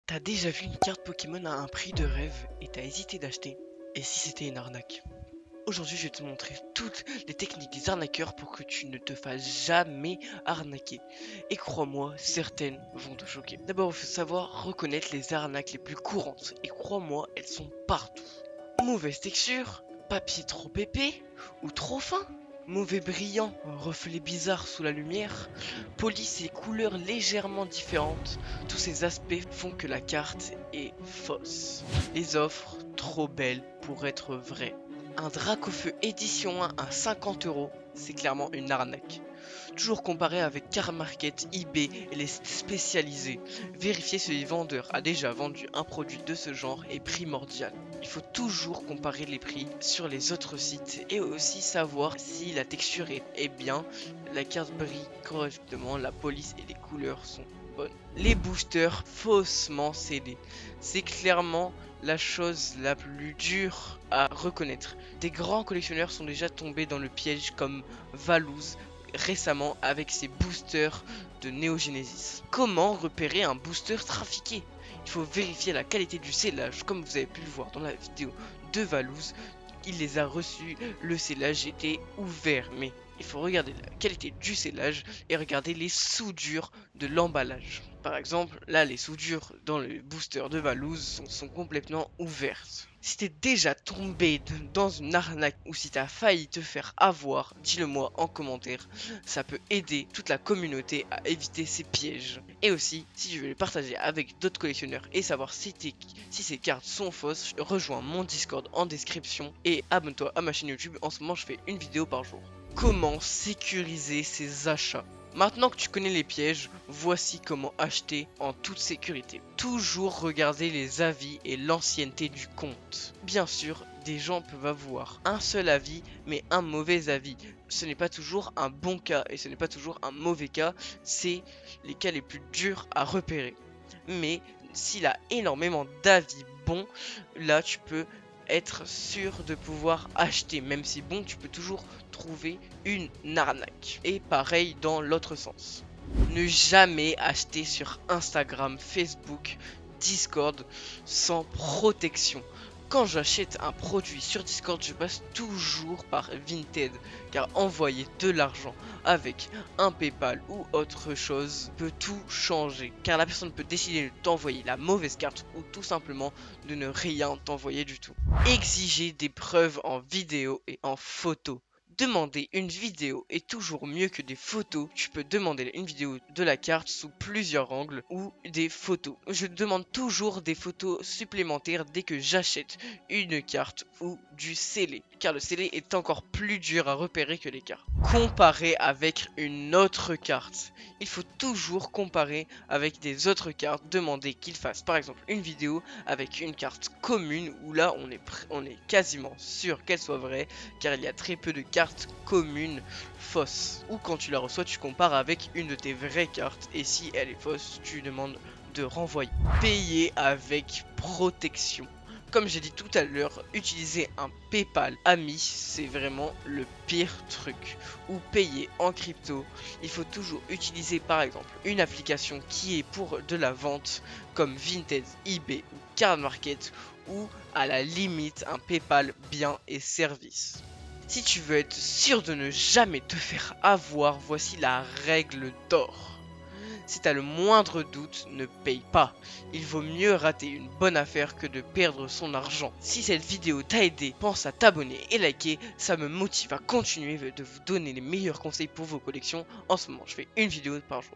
T'as déjà vu une carte Pokémon à un prix de rêve et t'as hésité d'acheter? Et si c'était une arnaque? Aujourd'hui, je vais te montrer toutes les techniques des arnaqueurs pour que tu ne te fasses jamais arnaquer. Et crois-moi, certaines vont te choquer. D'abord, il faut savoir reconnaître les arnaques les plus courantes. Et crois-moi, elles sont partout. Mauvaise texture, papier trop épais ou trop fin, mauvais brillant, reflets bizarres sous la lumière, police et couleurs légèrement différentes, tous ces aspects font que la carte est fausse. Les offres trop belles pour être vraies. Un Dracofeu édition 1 à 50 euros, c'est clairement une arnaque. Toujours comparer avec Car Market, eBay et les sites spécialisés. Vérifier si le vendeur a déjà vendu un produit de ce genre est primordial. Il faut toujours comparer les prix sur les autres sites et aussi savoir si la texture est bien, la carte brille correctement, la police et les couleurs sont bonnes. Les boosters faussement scellés, c'est clairement la chose la plus dure à reconnaître. Des grands collectionneurs sont déjà tombés dans le piège comme Valouz récemment avec ses boosters de Neo Genesis. Comment repérer un booster trafiqué? Il faut vérifier la qualité du scellage, comme vous avez pu le voir dans la vidéo de Valouz. Il les a reçus, le scellage était ouvert, mais il faut regarder la qualité du scellage et regarder les soudures de l'emballage. Par exemple, là, les soudures dans le booster de Valouz sont complètement ouvertes. Si t'es déjà tombé dans une arnaque ou si t'as failli te faire avoir, dis-le moi en commentaire. Ça peut aider toute la communauté à éviter ces pièges. Et aussi, si tu veux les partager avec d'autres collectionneurs et savoir si ces cartes sont fausses, rejoins mon Discord en description et abonne-toi à ma chaîne YouTube. En ce moment, je fais une vidéo par jour. Comment sécuriser ses achats? Maintenant que tu connais les pièges, voici comment acheter en toute sécurité. Toujours regarder les avis et l'ancienneté du compte. Bien sûr, des gens peuvent avoir un seul avis, mais un mauvais avis. Ce n'est pas toujours un bon cas et ce n'est pas toujours un mauvais cas. C'est les cas les plus durs à repérer. Mais s'il a énormément d'avis bons, là tu peux être sûr de pouvoir acheter. Même si bon, tu peux toujours trouver une arnaque. Et pareil dans l'autre sens. Ne jamais acheter sur Instagram, Facebook, Discord sans protection. Quand j'achète un produit sur Discord, je passe toujours par Vinted, car envoyer de l'argent avec un PayPal ou autre chose peut tout changer, car la personne peut décider de t'envoyer la mauvaise carte ou tout simplement de ne rien t'envoyer du tout. Exiger des preuves en vidéo et en photo. Demander une vidéo est toujours mieux que des photos. Tu peux demander une vidéo de la carte sous plusieurs angles ou des photos. Je demande toujours des photos supplémentaires dès que j'achète une carte ou du scellé, car le scellé est encore plus dur à repérer que les cartes. Comparer avec une autre carte. Il faut toujours comparer avec des autres cartes. Demander qu'il fasse par exemple une vidéo avec une carte commune où là on est quasiment sûr qu'elle soit vraie, car il y a très peu de cartes communes fausses. Ou quand tu la reçois, tu compares avec une de tes vraies cartes et si elle est fausse, tu demandes de renvoyer. Payer avec protection. Comme j'ai dit tout à l'heure, utiliser un PayPal ami, c'est vraiment le pire truc. Ou payer en crypto, il faut toujours utiliser par exemple une application qui est pour de la vente comme Vinted, eBay ou Card Market, ou à la limite un PayPal biens et services. Si tu veux être sûr de ne jamais te faire avoir, voici la règle d'or. Si t'as le moindre doute, ne paye pas. Il vaut mieux rater une bonne affaire que de perdre son argent. Si cette vidéo t'a aidé, pense à t'abonner et liker, ça me motive à continuer de vous donner les meilleurs conseils pour vos collections. En ce moment, je fais une vidéo par jour.